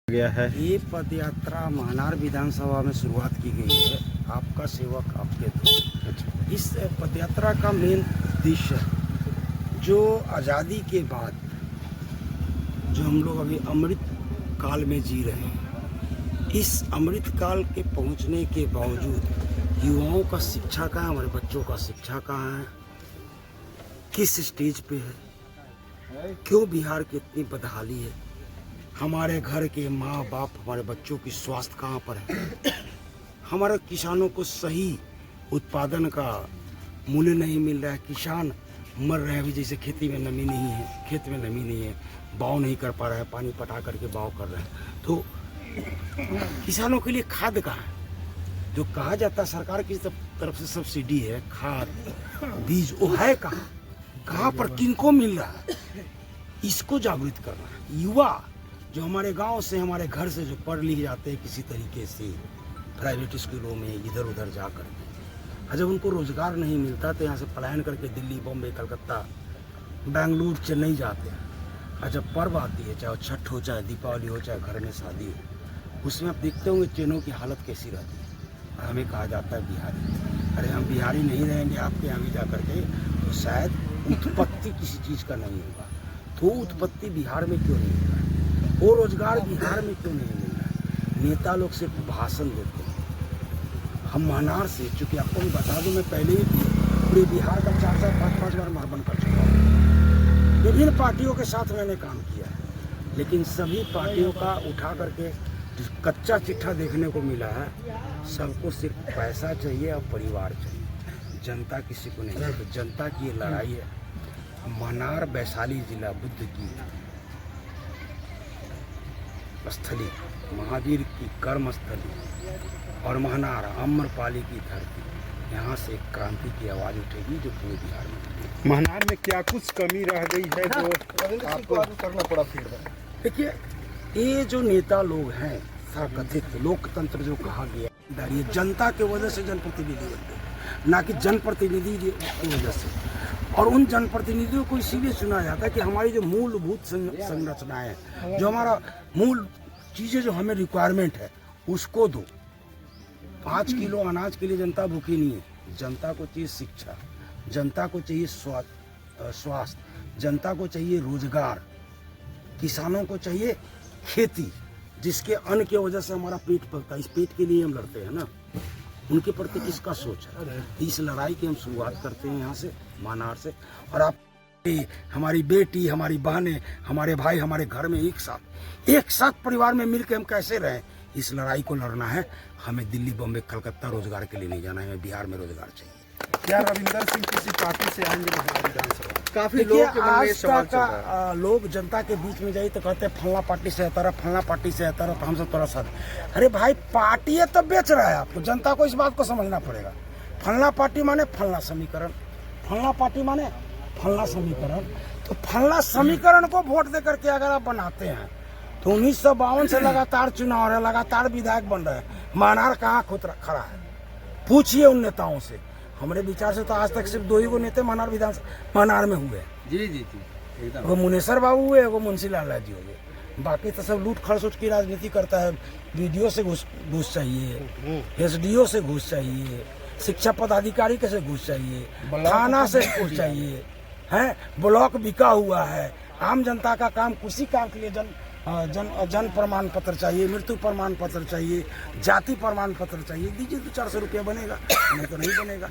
गया है। ये पद यात्रा महनार विधानसभा में शुरुआत की गई है, आपका सेवक आपके द्वारा। इस पद यात्रा का मेन उद्देश्य जो आज़ादी के बाद जो हम लोग अभी अमृत काल में जी रहे हैं, इस अमृत काल के पहुंचने के बावजूद युवाओं का शिक्षा कहाँ है, हमारे बच्चों का शिक्षा कहाँ है, किस स्टेज पे है, क्यों बिहार की इतनी बदहाली है, हमारे घर के माँ बाप हमारे बच्चों की स्वास्थ्य कहाँ पर है, हमारे किसानों को सही उत्पादन का मूल्य नहीं मिल रहा है, किसान मर रहे हैं अभी, जैसे खेती में नमी नहीं है, खेत में नमी नहीं है, बाव नहीं कर पा रहा है, पानी पटा करके बाव कर रहे हैं, तो किसानों के लिए खाद कहाँ है, जो कहा जाता है सरकार की तरफ से सब्सिडी है, खाद बीज वो है कहाँ पर किनको मिल रहा है, इसको जागृत करना है। युवा जो हमारे गांव से हमारे घर से जो पढ़ लिख जाते हैं किसी तरीके से प्राइवेट स्कूलों में इधर उधर जा कर के, जब उनको रोजगार नहीं मिलता तो यहाँ से पलायन करके दिल्ली बॉम्बे कलकत्ता बेंगलुरु चेन्नई जाते हैं। और जब पर्व आती है, चाहे छठ हो, चाहे दीपावली हो, चाहे घर में शादी हो, उसमें आप देखते होंगे ट्रेनों की हालत कैसी रहती है। और हमें कहा जाता है बिहारी, अरे हम बिहारी नहीं रहेंगे आपके यहाँ भी जा करके तो शायद उत्पत्ति किसी चीज़ का नहीं होगा। तो उत्पत्ति बिहार में क्यों नहीं हो रहा है, वो रोजगार बिहार में क्यों नहीं मिल रहा है। नेता लोग सिर्फ भाषण देते हैं। हम महनार से, चूँकि आपको मैं बता दूं, मैं पहले ही पूरे बिहार का 4-5 बार मार्बन कर चुका हूँ, विभिन्न पार्टियों के साथ मैंने काम किया है, लेकिन सभी पार्टियों का उठा करके कच्चा चिट्ठा देखने को मिला है। सबको सिर्फ पैसा चाहिए और परिवार चाहिए, जनता किसी को नहीं। तो जनता की ये लड़ाई है। महनार वैशाली जिला बुद्ध की स्थली, महावीर की कर्म स्थली और महनार आम्रपाली की धरती, यहाँ से एक क्रांति की आवाज़ उठेगी जो पूरे बिहार में उठेगी। महनार में क्या कुछ कमी रह गई है जो आपको करना पड़ा फीडबैक? देखिए, ये जो नेता लोग हैं, कथित लोकतंत्र जो कहा गया, ये जनता के वजह से जनप्रतिनिधि बनते हैं, ना कि जनप्रतिनिधि की वजह से। और उन जनप्रतिनिधियों को इसीलिए चुना जाता है कि हमारी जो मूलभूत संरचनाएं हैं, जो हमारा मूल चीज़ें जो हमें रिक्वायरमेंट है, उसको दो। 5 किलो अनाज के लिए जनता भूखी नहीं है। जनता को चाहिए शिक्षा, जनता को चाहिए स्वास्थ्य, जनता को चाहिए रोजगार, किसानों को चाहिए खेती, जिसके अन्न की वजह से हमारा पेट पलता है। इस पेट के लिए हम लड़ते हैं ना, उनके प्रति किसका सोच है। इस लड़ाई की हम शुरुआत करते हैं यहाँ से, महनार से। और आप, हमारी बेटी, हमारी बहनें, हमारे भाई हमारे घर में एक साथ परिवार में मिलकर हम कैसे रहें, इस लड़ाई को लड़ना है। हमें दिल्ली बॉम्बे कलकत्ता रोजगार के लिए नहीं जाना है, हमें बिहार में रोजगार चाहिए। क्या रविंदर सिंह किसी पार्टी से आएंगे बिहार विधानसभा? काफी देखिए, लोगों के मन में ये आज सवाल तक चल रहा है। लोग जनता के बीच में जाइए तो कहते हैं फलना पार्टी से आता रहा, फलना पार्टी से आता रहा, तो हम सब थोड़ा सा। अरे भाई, पार्टी है तो बेच रहा है आपको, जनता को इस बात को समझना पड़ेगा। फलना पार्टी माने फलना समीकरण, फलना पार्टी माने फलना समीकरण। तो फलना समीकरण को वोट दे करके अगर आप बनाते हैं तो 1952 से लगातार चुनाव हो रहा है, लगातार विधायक बन रहे हैं। महनार कहाँ खड़ा है, पूछिए उन नेताओं से। हमारे विचार से तो आज तक सिर्फ 2 ही नेता महनार में हुए। जी वो मुनेसर बाबू हुए, वो मुंशी लाल जी हो गए। बाकी तो सब लूट खरसुट की राजनीति करता है। वीडियो से घूस चाहिए, SDO से घूस चाहिए, शिक्षा पदाधिकारी के से घूस चाहिए, थाना से घूस चाहिए, है ब्लॉक बिका हुआ है। आम जनता का काम, किसी काम के लिए जन प्रमाण पत्र चाहिए, मृत्यु प्रमाण पत्र चाहिए, जाति प्रमाण पत्र चाहिए। दीजिए तो 400 रुपया बनेगा, नहीं तो नहीं बनेगा।